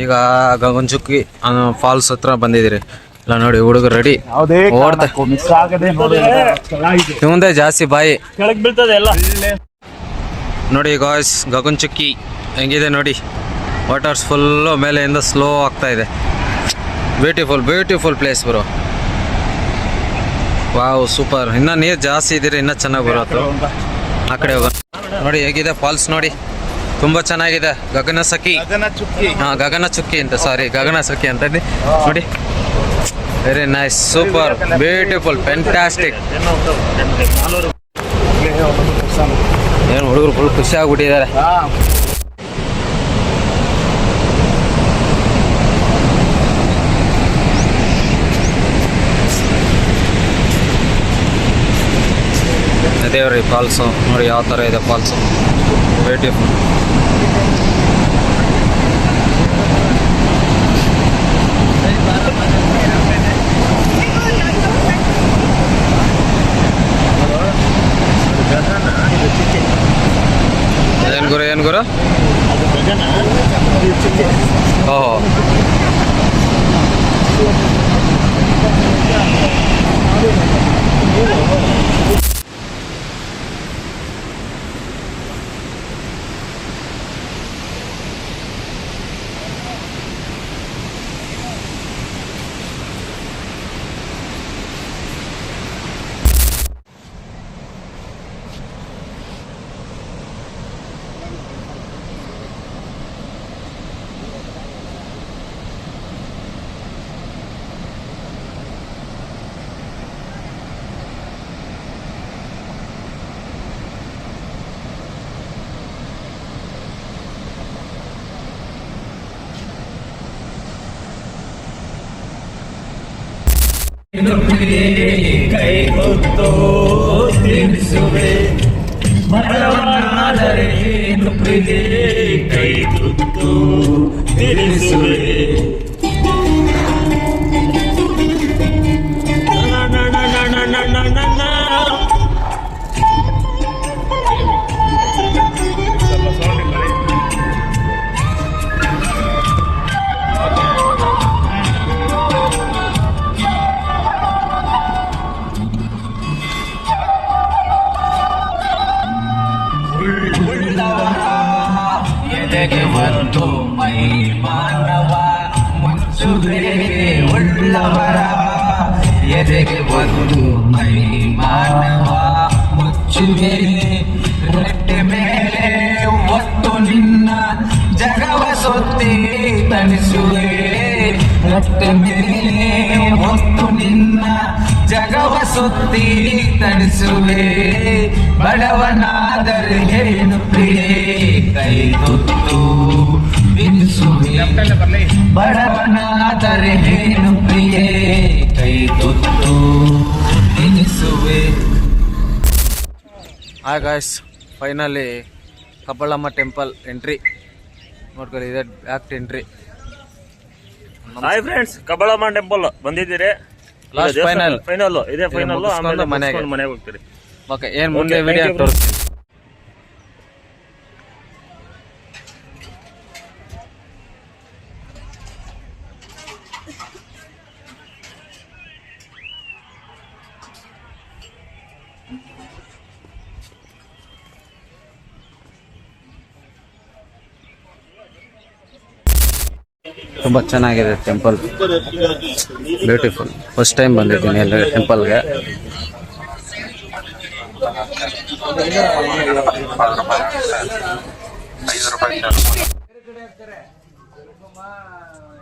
ಈಗ ಗಗನಚುಕ್ಕಿ ಫಾಲ್ಸ್ ಹತ್ರ ಬಂದಿದ್ದೀರಿ. ಇಲ್ಲ ನೋಡಿ ಹುಡುಗರು ರೆಡಿ ಓಡ್ತಾ ಮುಂದೆ ಜಾಸ್ತಿ ಬಾಯಿ ಕೆಳಗೆ ಬೀಳ್ತದೆ ಎಲ್ಲ. ನೋಡಿ ಗಾಯ್ಸ್ ಗಗನಚುಕ್ಕಿ ಹೆಂಗಿದೆ ನೋಡಿ. ವಾಟರ್ಸ್ ಫುಲ್ಲು ಮೇಲೆಯಿಂದ ಸ್ಲೋ ಆಗ್ತಾ ಇದೆ. Beautiful place bro. Wow super. ಇನ್ನು ನೀರು ಜಾಸ್ತಿ ಇದ್ದೀರಿ ಇನ್ನೂ ಚೆನ್ನಾಗಿ ಬರುತ್ತೆ. ಆ ಕಡೆ ಹೋಗೋಣ. ನೋಡಿ ಹೇಗಿದೆ ಫಾಲ್ಸ್ ನೋಡಿ, ತುಂಬ ಚೆನ್ನಾಗಿದೆ. ಗಗನಚುಕ್ಕಿ ಅಂತ ಗಗನಚುಕ್ಕಿ ಅಂತ ನೋಡಿ. Very nice, super, beautiful, fantastic. ಏನು ಹುಡುಗರು ಫುಲ್ ಖುಷಿ ಆಗ್ಬಿಟ್ಟಿದ್ದಾರೆ. ದೇವ್ರಿ ಫಾಲ್ಸು ನೋಡಿ ಯಾವ ಥರ ಇದೆ ಫಾಲ್ಸು, ಬ್ಯೂಟಿಫುಲ್. ಏನು ಗುರು ಓಹೋ ಕೈ ಹೊತ್ತು ತಿಳಿಸುವೆ ಮರವಾದರೆ ನುಪ್ಪಿಗೆ ಕೈ ಹೊತ್ತು ತಿಳಿಸುವೆ. ಎದೆಗೆ ಒಂದು ಮೈ ಮಾನವ ಮುಚ್ಚುವೆ ಉಳ್ಳವರ, ಎದೆಗೆ ಒಂದು ಮೈ ಮಾನವ ಮುಚ್ಚುವೆ. ರೊಟ್ಟೆ ಮೇಲೆ ಒತ್ತು ನಿನ್ನ ಜಗವ ಸೊತ್ತಿ ತಣಿಸುವೆ. ರೊಟ್ಟೆ ಮೇಲೆ ಒತ್ತು ನಿನ್ನ ಜಗವ ಸುತ್ತಿ ತಣಿಸುವೆ. ಬಡವನಾದರೆ ಏನು ಪ್ರಿಯೇ ಕೈ ತುತ್ತು ಬಿಡಿಸುವೆ. ಬಡವನಾದರೆ ಏನು ಪ್ರಿಯೇ ಕೈ ತುತ್ತು ಬಿಡಿಸುವೆ. Hi guys, finally Kabbalamma temple entry ನೋಡ್ಕೊಳ್ಳಿ. ಇದೆ back entry. Hi friends, Kabbalamma temple ಬಂದಿದ್ದೀರಿ. ಫೈನಲ್ ಇದೆ. ಫೈನಲ್ ಆಮೇಲೆ ಮನೆಗೆ ಹೋಗ್ತೀರಿ. ಓಕೆ, ಏನು ಮುಂದೆ ವಿಡಿಯೋ ತೋರಿಸ್ತೀನಿ. ತುಂಬ ಚೆನ್ನಾಗಿದೆ ಟೆಂಪಲ್, ಬ್ಯೂಟಿಫುಲ್. ಫಸ್ಟ್ ಟೈಮ್ ಬಂದಿದ್ದೀನಿ ಎಲ್ಲ ಟೆಂಪಲ್ಗೆ. ₹5